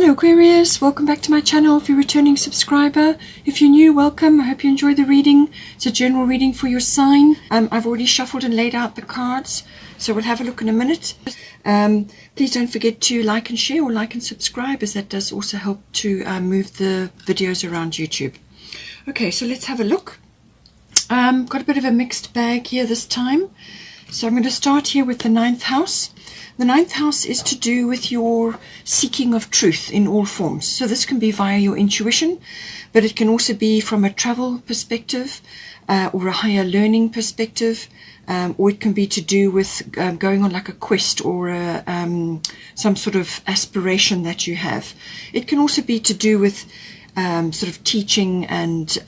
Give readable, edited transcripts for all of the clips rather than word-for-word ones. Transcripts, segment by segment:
Hello Aquarius, welcome back to my channel. If you're a returning subscriber, if you're new, welcome. I hope you enjoy the reading. It's a general reading for your sign. I've already shuffled and laid out the cards, so we'll have a look in a minute. Please don't forget to like and share, or like and subscribe, as that does also help to move the videos around YouTube. Okay, so let's have a look. Got a bit of a mixed bag here this time. So I'm going to start here with the 9th house. The 9th house is to do with your seeking of truth in all forms. So this can be via your intuition, but it can also be from a travel perspective or a higher learning perspective, or it can be to do with going on like a quest or some sort of aspiration that you have. It can also be to do with sort of teaching and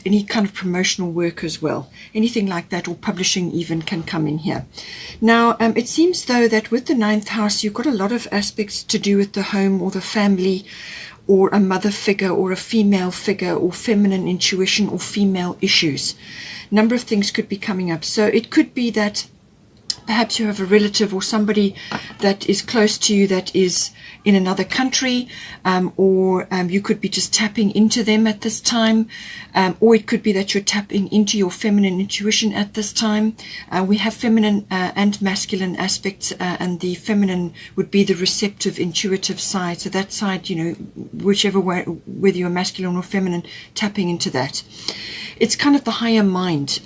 any kind of promotional work as well. Anything like that, or publishing even, can come in here. Now it seems though that with the 9th house you've got a lot of aspects to do with the home or the family, or a mother figure or a female figure, or feminine intuition or female issues. A number of things could be coming up. So it could be that perhaps you have a relative or somebody that is close to you that is in another country, or you could be just tapping into them at this time, or it could be that you're tapping into your feminine intuition at this time. We have feminine and masculine aspects, and the feminine would be the receptive, intuitive side. So that side, you know, whichever way, whether you're masculine or feminine, tapping into that. It's kind of the higher mind,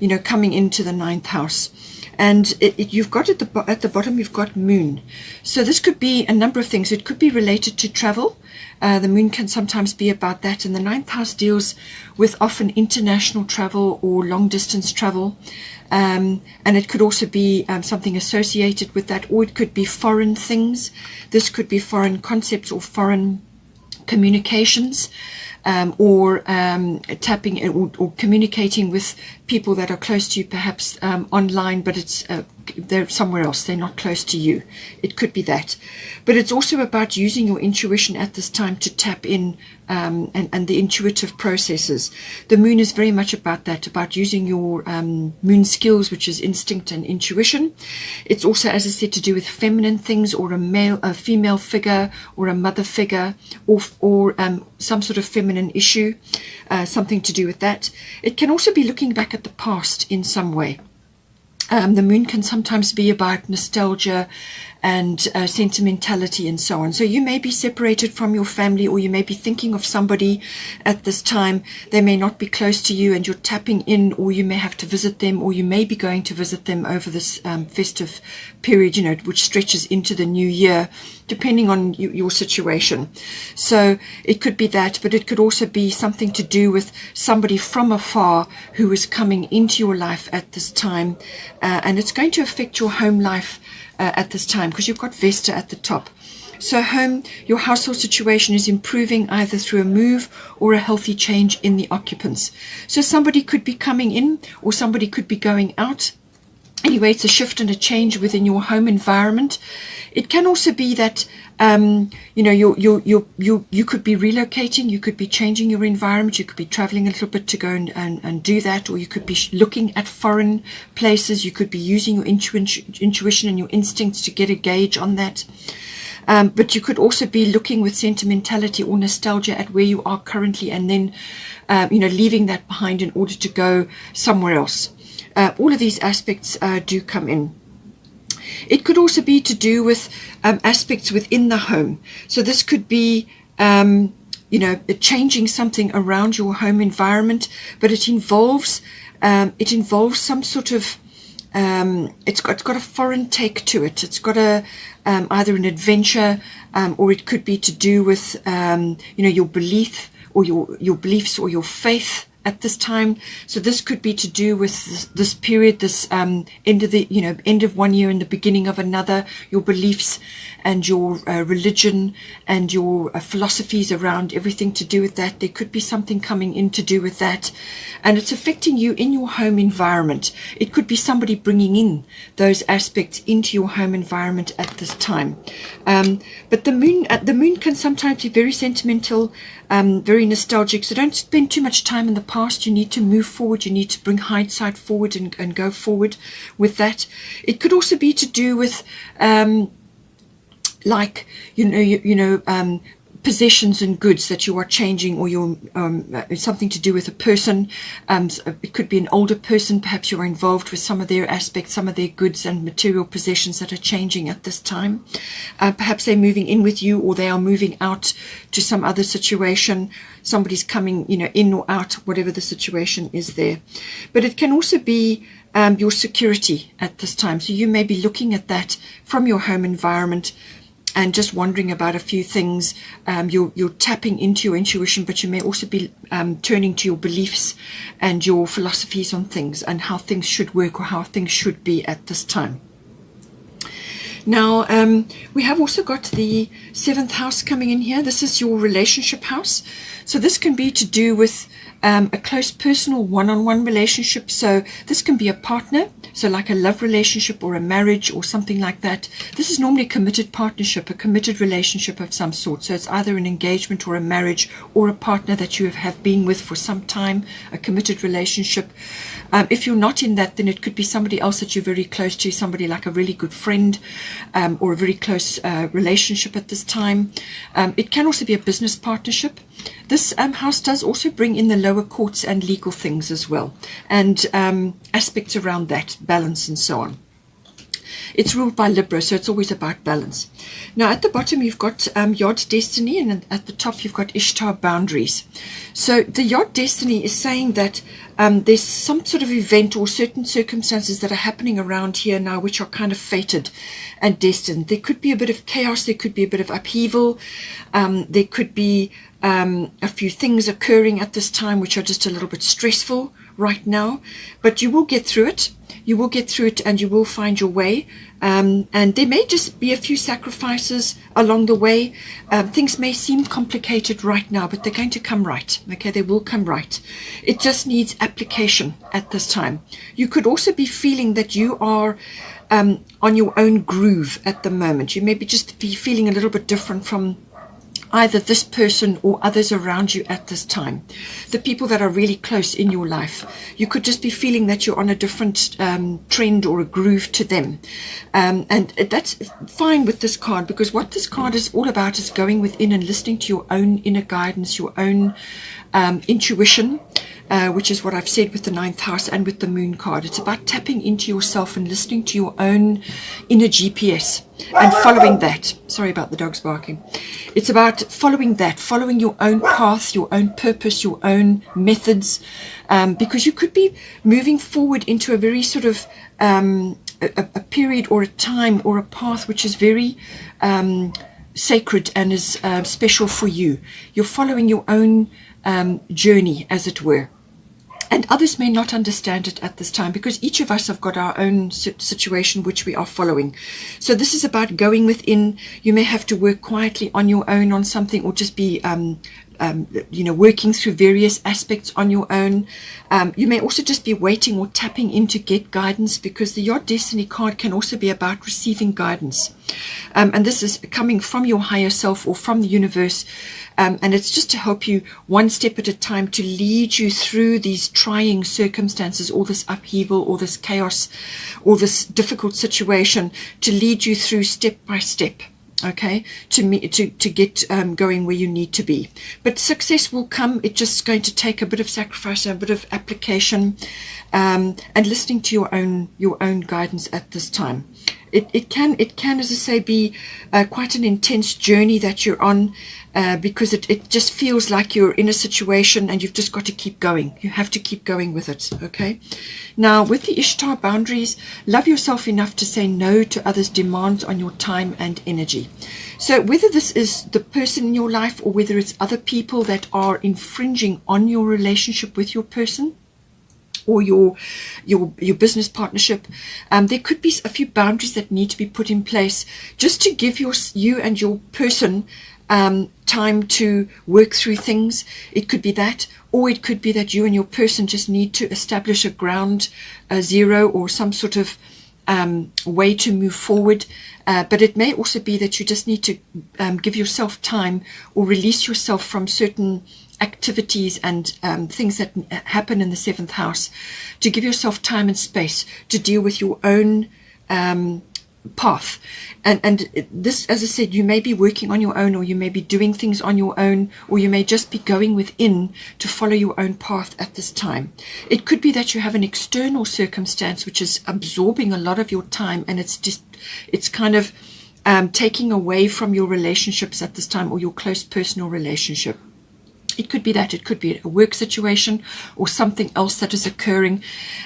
you know, coming into the 9th house. And you've got at the bottom, you've got moon. So this could be a number of things. It could be related to travel. The moon can sometimes be about that. And the 9th house deals with often international travel or long distance travel. And it could also be something associated with that, or it could be foreign things. This could be foreign concepts or foreign communications. Or tapping or communicating with people that are close to you, perhaps online, but it's they're somewhere else, they're not close to you. It could be that. But it's also about using your intuition at this time to tap in and the intuitive processes. The moon is very much about that, about using your moon skills, which is instinct and intuition. It's also, as I said, to do with feminine things, or a female figure, or a mother figure, or some sort of feminine issue, something to do with that. It can also be looking back at the past in some way. The moon can sometimes be about nostalgia and sentimentality and so on. So you may be separated from your family, or you may be thinking of somebody at this time. They may not be close to you and you're tapping in, or you may have to visit them, or you may be going to visit them over this festive period, you know, which stretches into the new year, depending on your situation. So it could be that, but it could also be something to do with somebody from afar who is coming into your life at this time, and it's going to affect your home life at this time, because you've got Vesta at the top. So home, your household situation is improving either through a move or a healthy change in the occupants. So somebody could be coming in, or somebody could be going out. Anyway, it's a shift and a change within your home environment. It can also be that you know, you could be relocating, you could be changing your environment, you could be traveling a little bit to go and do that, or you could be looking at foreign places. You could be using your intuition and your instincts to get a gauge on that. But you could also be looking with sentimentality or nostalgia at where you are currently, and then you know, leaving that behind in order to go somewhere else. All of these aspects do come in. It could also be to do with aspects within the home. So this could be you know, changing something around your home environment, but it involves some sort of it's got a foreign take to it. It's got a either an adventure, or it could be to do with you know, your belief, or your beliefs, or your faith at this time. So this could be to do with this period, this end of the, you know, end of one year and the beginning of another, your beliefs and your religion and your philosophies around everything to do with that. There could be something coming in to do with that, and it's affecting you in your home environment. It could be somebody bringing in those aspects into your home environment at this time. But the moon can sometimes be very sentimental, very nostalgic. So don't spend too much time in the past. You need to move forward. You need to bring hindsight forward and go forward with that. It could also be to do with like, possessions and goods that you are changing, or your something to do with a person. It could be an older person. Perhaps you're involved with some of their aspects, some of their goods and material possessions that are changing at this time. Perhaps they're moving in with you, or they are moving out to some other situation. Somebody's coming, in or out, whatever the situation is there. But it can also be your security at this time. So you may be looking at that from your home environment and just wondering about a few things. You're tapping into your intuition, but you may also be turning to your beliefs and your philosophies on things and how things should work or how things should be at this time. Now, we have also got the 7th house coming in here. This is your relationship house. So this can be to do with a close personal one-on-one relationship. So this can be a partner, so like a love relationship or a marriage or something like that. This is normally a committed partnership, a committed relationship of some sort. So it's either an engagement or a marriage or a partner that you have been with for some time, a committed relationship. If you're not in that, then it could be somebody else that you're very close to, somebody like a really good friend, or a very close relationship at this time. It can also be a business partnership. This house does also bring in the lower courts and legal things as well, and aspects around that, balance and so on. It's ruled by Libra, so it's always about balance. Now at the bottom you've got Yod Destiny, and at the top you've got Ishtar Boundaries. So the Yod Destiny is saying that there's some sort of event or certain circumstances that are happening around here now which are kind of fated and destined. There could be a bit of chaos, there could be a bit of upheaval, there could be a few things occurring at this time which are just a little bit stressful right now, but you will get through it. You will get through it and you will find your way. And there may just be a few sacrifices along the way. Things may seem complicated right now, but they're going to come right. Okay, they will come right. It just needs application at this time. You could also be feeling that you are on your own groove at the moment. You may be just be feeling a little bit different from either this person or others around you at this time. The people that are really close in your life, you could just be feeling that you're on a different trend or a groove to them. And that's fine with this card, because what this card is all about is going within and listening to your own inner guidance, your own intuition, which is what I've said with the 9th house and with the moon card. It's about tapping into yourself and listening to your own inner GPS and following that. Sorry about the dogs barking. It's about following that, following your own path, your own purpose, your own methods, because you could be moving forward into a very sort of a period or a time or a path which is very sacred and is special for you. You're following your own journey, as it were. And others may not understand it at this time, because each of us have got our own situation which we are following. So this is about going within. You may have to work quietly on your own on something, or just be working through various aspects on your own. You may also just be waiting or tapping in to get guidance, because the Yod Destiny card can also be about receiving guidance. And this is coming from your higher self or from the universe. And it's just to help you one step at a time, to lead you through these trying circumstances, or this upheaval, or this chaos, or this difficult situation, to lead you through step by step. Okay, to get going where you need to be. But success will come. It's just going to take a bit of sacrifice and a bit of application, and listening to your own guidance at this time. It can, as I say, be quite an intense journey that you're on, because it just feels like you're in a situation and you've just got to keep going. You have to keep going with it. Okay. Now, with the Ishtar Boundaries, love yourself enough to say no to others' demands on your time and energy. So whether this is the person in your life, or whether it's other people that are infringing on your relationship with your person, or your business partnership, there could be a few boundaries that need to be put in place, just to give you and your person time to work through things. It could be that, or it could be that you and your person just need to establish a ground zero, or some sort of way to move forward. But it may also be that you just need to give yourself time, or release yourself from certain activities and things that happen in the 7th house, to give yourself time and space to deal with your own path. And this, as I said, you may be working on your own, or you may be doing things on your own, or you may just be going within to follow your own path at this time. It could be that you have an external circumstance which is absorbing a lot of your time, and it's kind of taking away from your relationships at this time, or your close personal relationship. It could be that. It could be a work situation or something else that is occurring,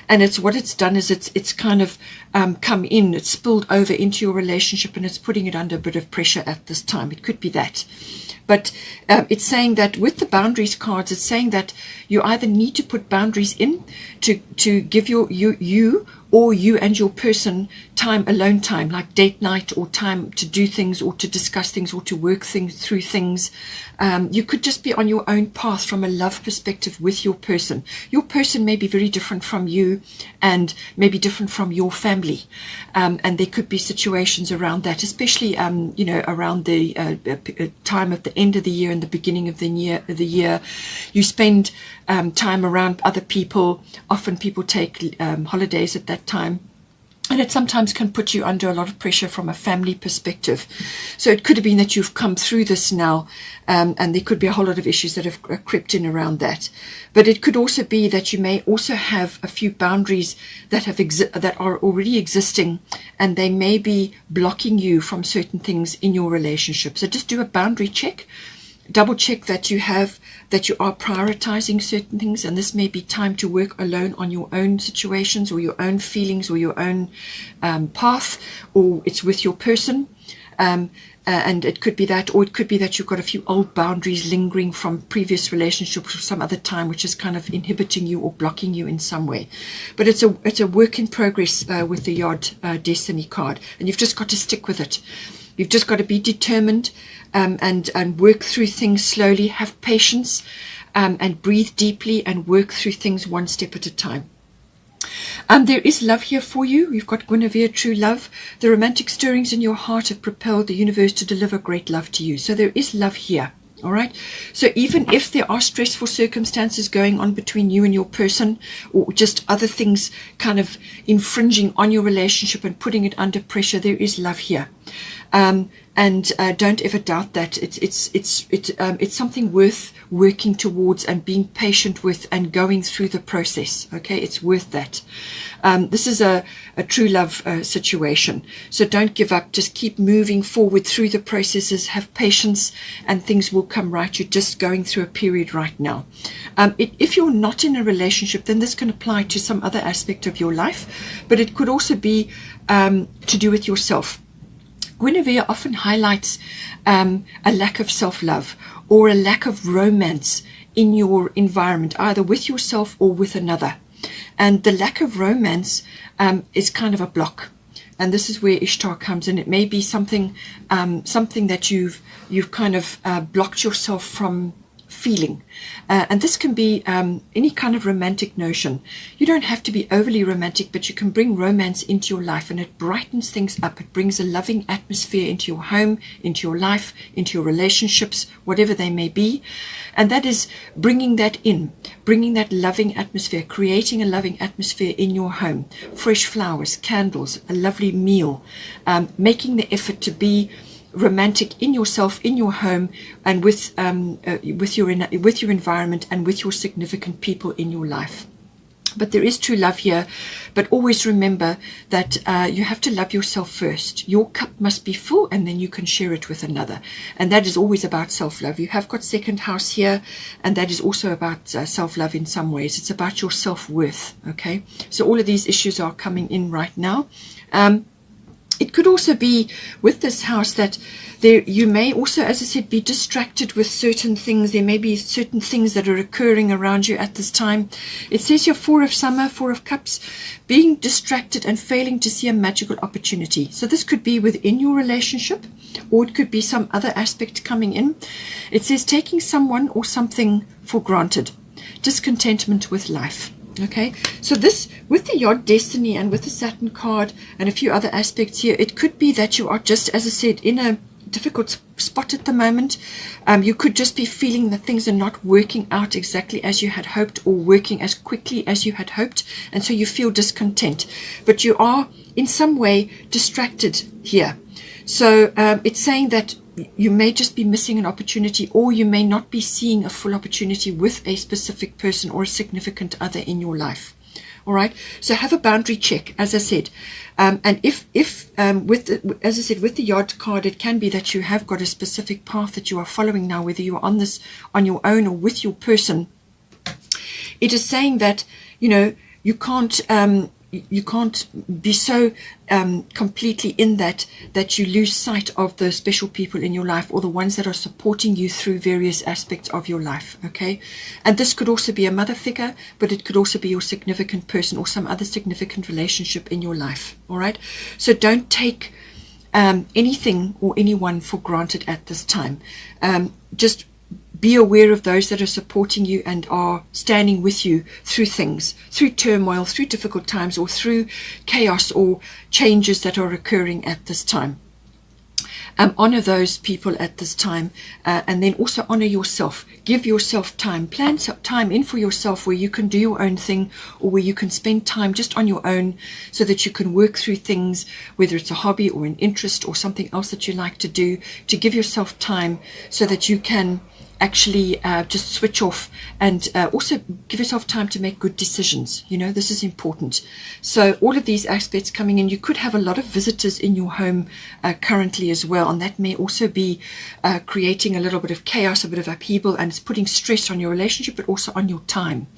and it's what it's done is it's kind of come in, it's spilled over into your relationship, and it's putting it under a bit of pressure at this time. It could be that. But it's saying that with the boundaries cards, it's saying that you either need to put boundaries in to give you or you and your person time, alone time, like date night, or time to do things, or to discuss things, or to work through things. You could just be on your own path from a love perspective with your person. Your person may be very different from you, and maybe different from your family. And there could be situations around that, especially around the time at the end of the year and the beginning of the year. You spend time around other people. Often people take holidays at that time, and it sometimes can put you under a lot of pressure from a family perspective. So it could have been that you've come through this now, and there could be a whole lot of issues that have crept in around that. But it could also be that you may also have a few boundaries that are already existing, and they may be blocking you from certain things in your relationship. So just do a boundary check. Double check that you are prioritizing certain things, and this may be time to work alone on your own situations, or your own feelings, or your own path, or it's with your person. And it could be that, or it could be that you've got a few old boundaries lingering from previous relationships or some other time, which is kind of inhibiting you or blocking you in some way. But it's a work in progress with the Yod Destiny card, and you've just got to stick with it. You've just got to be determined and work through things slowly, have patience, and breathe deeply, and work through things one step at a time. There is love here for you. You've got Guinevere, true love. The romantic stirrings in your heart have propelled the universe to deliver great love to you. So there is love here. All right. So even if there are stressful circumstances going on between you and your person, or just other things kind of infringing on your relationship and putting it under pressure, there is love here. And don't ever doubt that. It's something worth working towards and being patient with and going through the process. Okay, it's worth that. This is a true love situation. So don't give up. Just keep moving forward through the processes. Have patience, and things will come right. You're just going through a period right now. If you're not in a relationship, then this can apply to some other aspect of your life, but it could also be to do with yourself. Guinevere often highlights a lack of self-love or a lack of romance in your environment, either with yourself or with another. And the lack of romance is kind of a block. And this is where Ishtar comes in. It may be something that you've kind of blocked yourself from feeling. And this can be any kind of romantic notion. You don't have to be overly romantic, but you can bring romance into your life, and it brightens things up. It brings a loving atmosphere into your home, into your life, into your relationships, whatever they may be. And that is bringing that in, bringing that loving atmosphere, creating a loving atmosphere in your home. Fresh flowers, candles, a lovely meal, making the effort to be romantic in yourself, in your home, and with your environment, and with your significant people in your life. But there is true love here. But always remember that you have to love yourself first. Your cup must be full, and then you can share it with another. And that is always about self-love. You have got second house here, and that is also about self-love in some ways. It's about your self-worth. Okay, so all of these issues are coming in right now. It could also be with this house that you may also, as I said, be distracted with certain things. There may be certain things that are occurring around you at this time. It says here, Four of Summer, Four of Cups, being distracted and failing to see a magical opportunity. So this could be within your relationship, or it could be some other aspect coming in. It says taking someone or something for granted, discontentment with life. Okay, so this, with the Yod Destiny and with the Saturn card and a few other aspects here, it could be that you are just, as I said, in a difficult spot at the moment. You could just be feeling that things are not working out exactly as you had hoped, or working as quickly as you had hoped, and so you feel discontent. But you are in some way distracted here. So it's saying that you may just be missing an opportunity, or you may not be seeing a full opportunity with a specific person or a significant other in your life. All right, so have a boundary check, as I said. And if with the Yard card, it can be that you have got a specific path that you are following now, whether you're on this on your own or with your person. It is saying that, you know, you can't be so completely in that you lose sight of the special people in your life, or the ones that are supporting you through various aspects of your life. Okay, and this could also be a mother figure, but it could also be your significant person or some other significant relationship in your life. All right, so don't take anything or anyone for granted at this time. Just be aware of those that are supporting you and are standing with you through things, through turmoil, through difficult times, or through chaos or changes that are occurring at this time. Honor those people at this time, and then also honor yourself. Give yourself time. Plan some time in for yourself where you can do your own thing, or where you can spend time just on your own, so that you can work through things, whether it's a hobby or an interest or something else that you like to do, to give yourself time so that you can actually just switch off, and also give yourself time to make good decisions. You know, this is important. So all of these aspects coming in. You could have a lot of visitors in your home currently as well, and that may also be creating a little bit of chaos, a bit of upheaval, and it's putting stress on your relationship, but also on your time.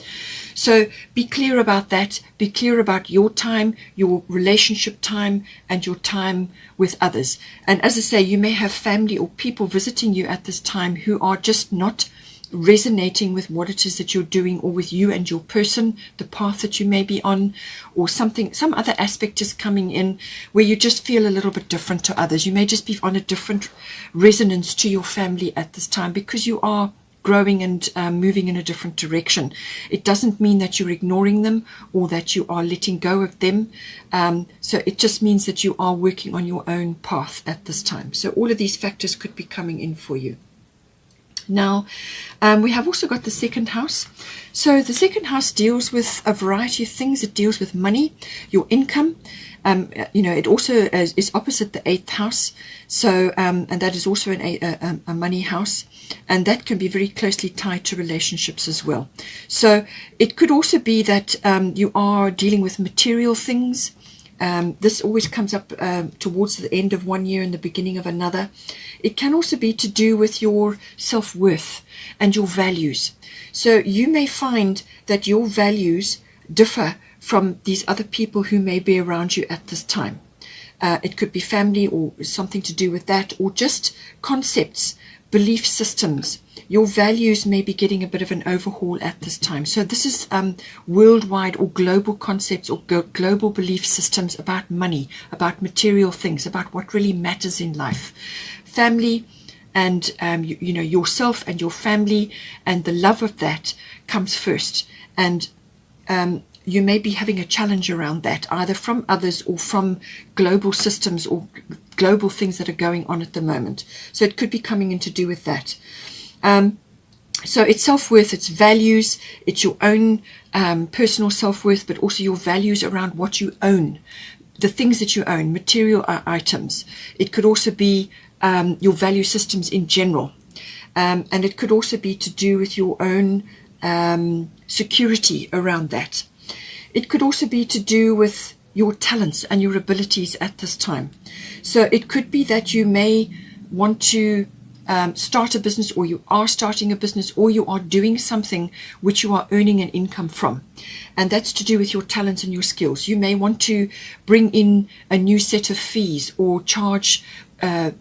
So be clear about that. Be clear about your time, your relationship time, and your time with others. And as I say, you may have family or people visiting you at this time who are just not resonating with what it is that you're doing, or with you and your person, the path that you may be on, or something, some other aspect is coming in where you just feel a little bit different to others. You may just be on a different resonance to your family at this time, because you are growing and moving in a different direction. It doesn't mean that you're ignoring them or that you are letting go of them. So it just means that you are working on your own path at this time. So all of these factors could be coming in for you. Now, we have also got the second house. So the second house deals with a variety of things. It deals with money, your income. You know, it also is opposite the 8th house. So, and that is also a money house. And that can be very closely tied to relationships as well. So it could also be that you are dealing with material things. This always comes up towards the end of one year and the beginning of another. It can also be to do with your self-worth and your values. So you may find that your values differ from these other people who may be around you at this time. It could be family or something to do with that, or just concepts, belief systems. Your values may be getting a bit of an overhaul at this time. So this is worldwide or global concepts or global belief systems about money, about material things, about what really matters in life. Family and, you know, yourself and your family and the love of that comes first. And you may be having a challenge around that, either from others or from global systems or global things that are going on at the moment. So it could be coming in to do with that. So it's self-worth, it's values, it's your own personal self-worth, but also your values around what you own, the things that you own, material items. It could also be your value systems in general. And it could also be to do with your own security around that. It could also be to do with your talents and your abilities at this time. So it could be that you may want to start a business, or you are starting a business, or you are doing something which you are earning an income from. And that's to do with your talents and your skills. You may want to bring in a new set of fees or charge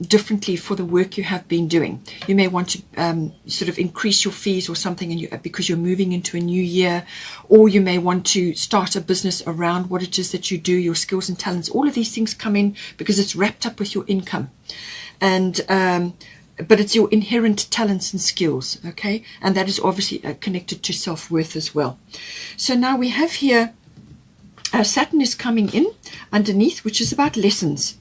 differently for the work you have been doing. You may want to sort of increase your fees or something, and because you're moving into a new year, or you may want to start a business around what it is that you do, your skills and talents. All of these things come in because it's wrapped up with your income, and but it's your inherent talents and skills, okay? And that is obviously connected to self-worth as well. So now we have here Saturn is coming in underneath, which is about lessons.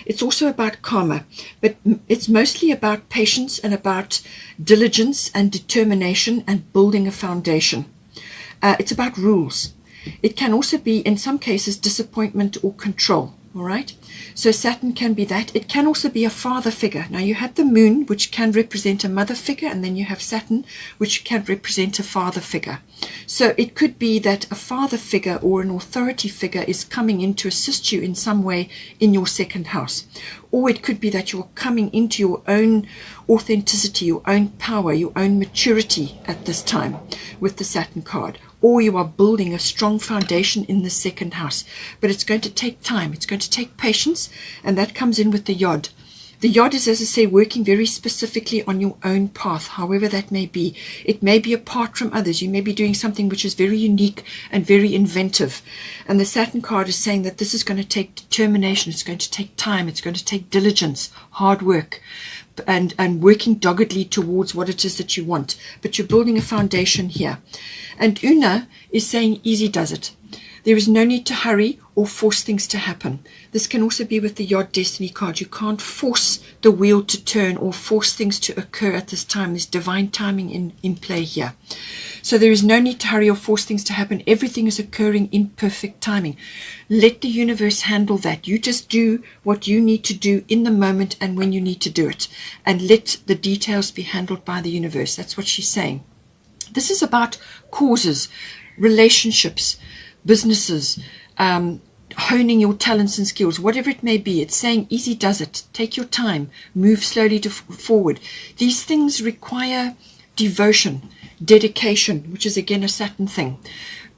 It's also about karma, but it's mostly about patience and about diligence and determination and building a foundation. It's about rules. It can also be, in some cases, disappointment or control. All right, so Saturn can be that. It can also be a father figure. Now you have the moon, which can represent a mother figure, and then you have Saturn, which can represent a father figure. So it could be that a father figure or an authority figure is coming in to assist you in some way in your second house. Or it could be that you're coming into your own authenticity, your own power, your own maturity at this time with the Saturn card. Or you are building a strong foundation in the second house. But it's going to take time. It's going to take patience. And that comes in with the Yod. The Yod is, as I say, working very specifically on your own path, however that may be. It may be apart from others. You may be doing something which is very unique and very inventive. And the Saturn card is saying that this is going to take determination. It's going to take time. It's going to take diligence, hard work, and working doggedly towards what it is that you want. But you're building a foundation here. And Una is saying easy does it. There is no need to hurry or force things to happen. This can also be with the Yod Destiny card. You can't force the wheel to turn or force things to occur at this time. There's divine timing in play here. So there is no need to hurry or force things to happen. Everything is occurring in perfect timing. Let the universe handle that. You just do what you need to do in the moment and when you need to do it. And let the details be handled by the universe. That's what she's saying. This is about causes, relationships, businesses, honing your talents and skills, whatever it may be. It's saying easy does it. Take your time. Move slowly forward. These things require devotion, dedication, which is again a Saturn thing.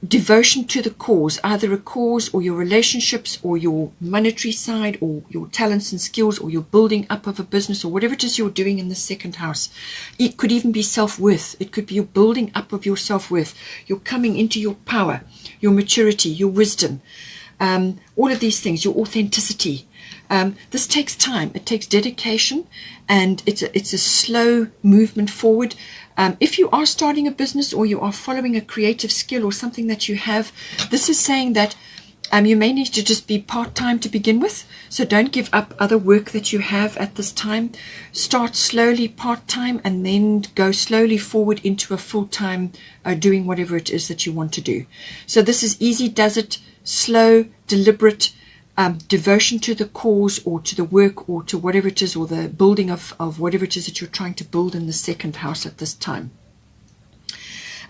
Devotion to the cause, either a cause or your relationships or your monetary side or your talents and skills or your building up of a business or whatever it is you're doing in the second house. It could even be self-worth. It could be your building up of your self-worth. You're coming into your power, your maturity, your wisdom, all of these things, your authenticity. This takes time. It takes dedication, and it's a slow movement forward. If you are starting a business or you are following a creative skill or something that you have, this is saying that you may need to just be part-time to begin with. So don't give up other work that you have at this time. Start slowly part-time and then go slowly forward into a full-time doing whatever it is that you want to do. So this is easy does it, slow, deliberate, devotion to the cause or to the work or to whatever it is, or the building of whatever it is that you're trying to build in the second house at this time.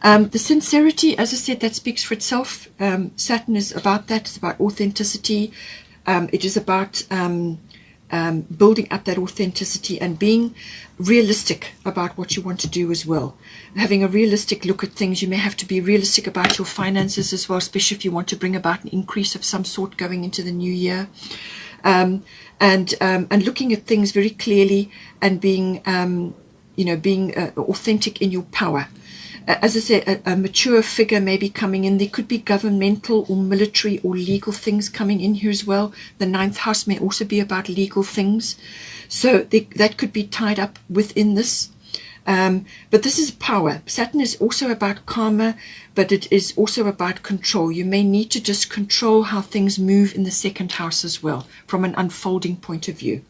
The sincerity, as I said, that speaks for itself. Saturn is about that. It's about authenticity. It is about building up that authenticity and being realistic about what you want to do as well. Having a realistic look at things. You may have to be realistic about your finances as well, especially if you want to bring about an increase of some sort going into the new year. And looking at things very clearly and being authentic in your power. As I said, a mature figure may be coming in. There could be governmental or military or legal things coming in here as well. The 9th house may also be about legal things. So that could be tied up within this. But this is power. Saturn is also about karma, but it is also about control. You may need to just control how things move in the second house as well, from an unfolding point of view.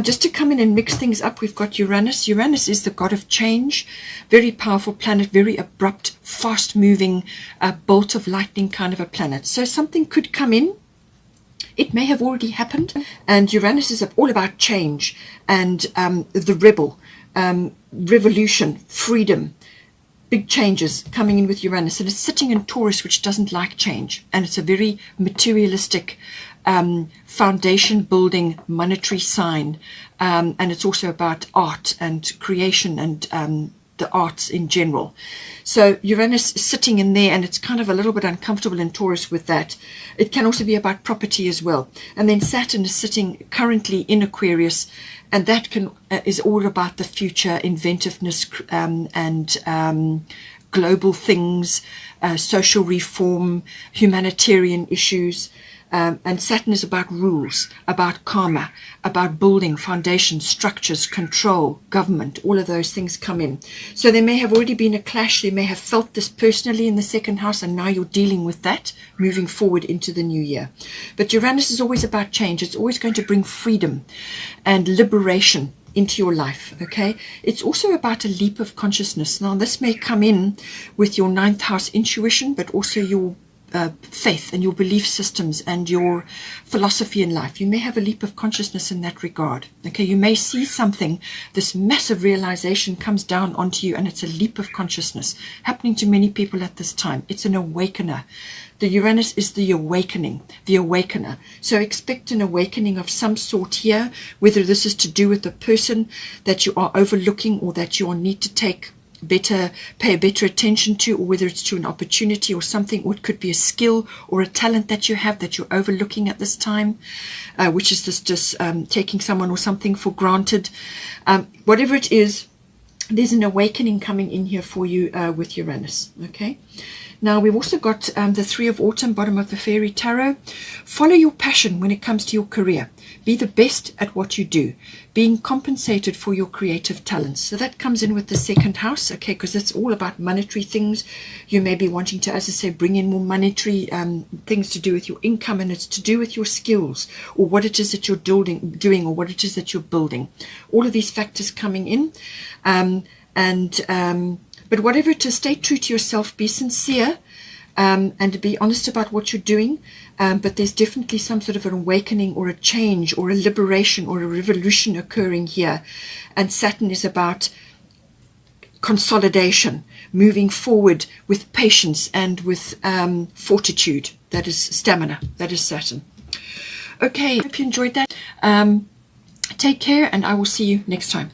Just to come in and mix things up, we've got Uranus. Uranus is the god of change, very powerful planet, very abrupt, fast-moving, bolt of lightning kind of a planet. So something could come in. It may have already happened, and Uranus is all about change and the rebel, revolution, freedom, big changes coming in with Uranus. And it's sitting in Taurus, which doesn't like change, and it's a very materialistic foundation building monetary sign, and it's also about art and creation and the arts in general. So Uranus is sitting in there, and it's kind of a little bit uncomfortable in Taurus with that. It can also be about property as well. And then Saturn is sitting currently in Aquarius, and that is all about the future, inventiveness, and global things, social reform, humanitarian issues. And Saturn is about rules, about karma, about building, foundations, structures, control, government, all of those things come in. So there may have already been a clash. You may have felt this personally in the second house, and now you're dealing with that moving forward into the new year. But Uranus is always about change. It's always going to bring freedom and liberation into your life. Okay, it's also about a leap of consciousness. Now this may come in with your ninth house intuition, but also your faith and your belief systems and your philosophy in life. You may have a leap of consciousness in that regard. Okay, you may see something, this massive realization comes down onto you, and it's a leap of consciousness happening to many people at this time. It's an awakener. The Uranus is the awakening, the awakener. So expect an awakening of some sort here, whether this is to do with the person that you are overlooking or that you need to pay better attention to, or whether it's to an opportunity or something, or it could be a skill or a talent that you have that you're overlooking at this time, which is this just taking someone or something for granted. Whatever it is, there's an awakening coming in here for you with Uranus. Okay. Now we've also got the Three of Autumn, bottom of the Fairy Tarot. Follow your passion when it comes to your career. Be the best at what you do, being compensated for your creative talents. So that comes in with the second house, okay, because it's all about monetary things. You may be wanting to, as I say, bring in more monetary things to do with your income, and it's to do with your skills or what it is that you're doing or what it is that you're building. All of these factors coming in. But whatever it is, stay true to yourself, be sincere, and be honest about what you're doing. But there's definitely some sort of an awakening or a change or a liberation or a revolution occurring here. And Saturn is about consolidation, moving forward with patience and with fortitude. That is stamina. That is Saturn. Okay, hope you enjoyed that. Take care, and I will see you next time.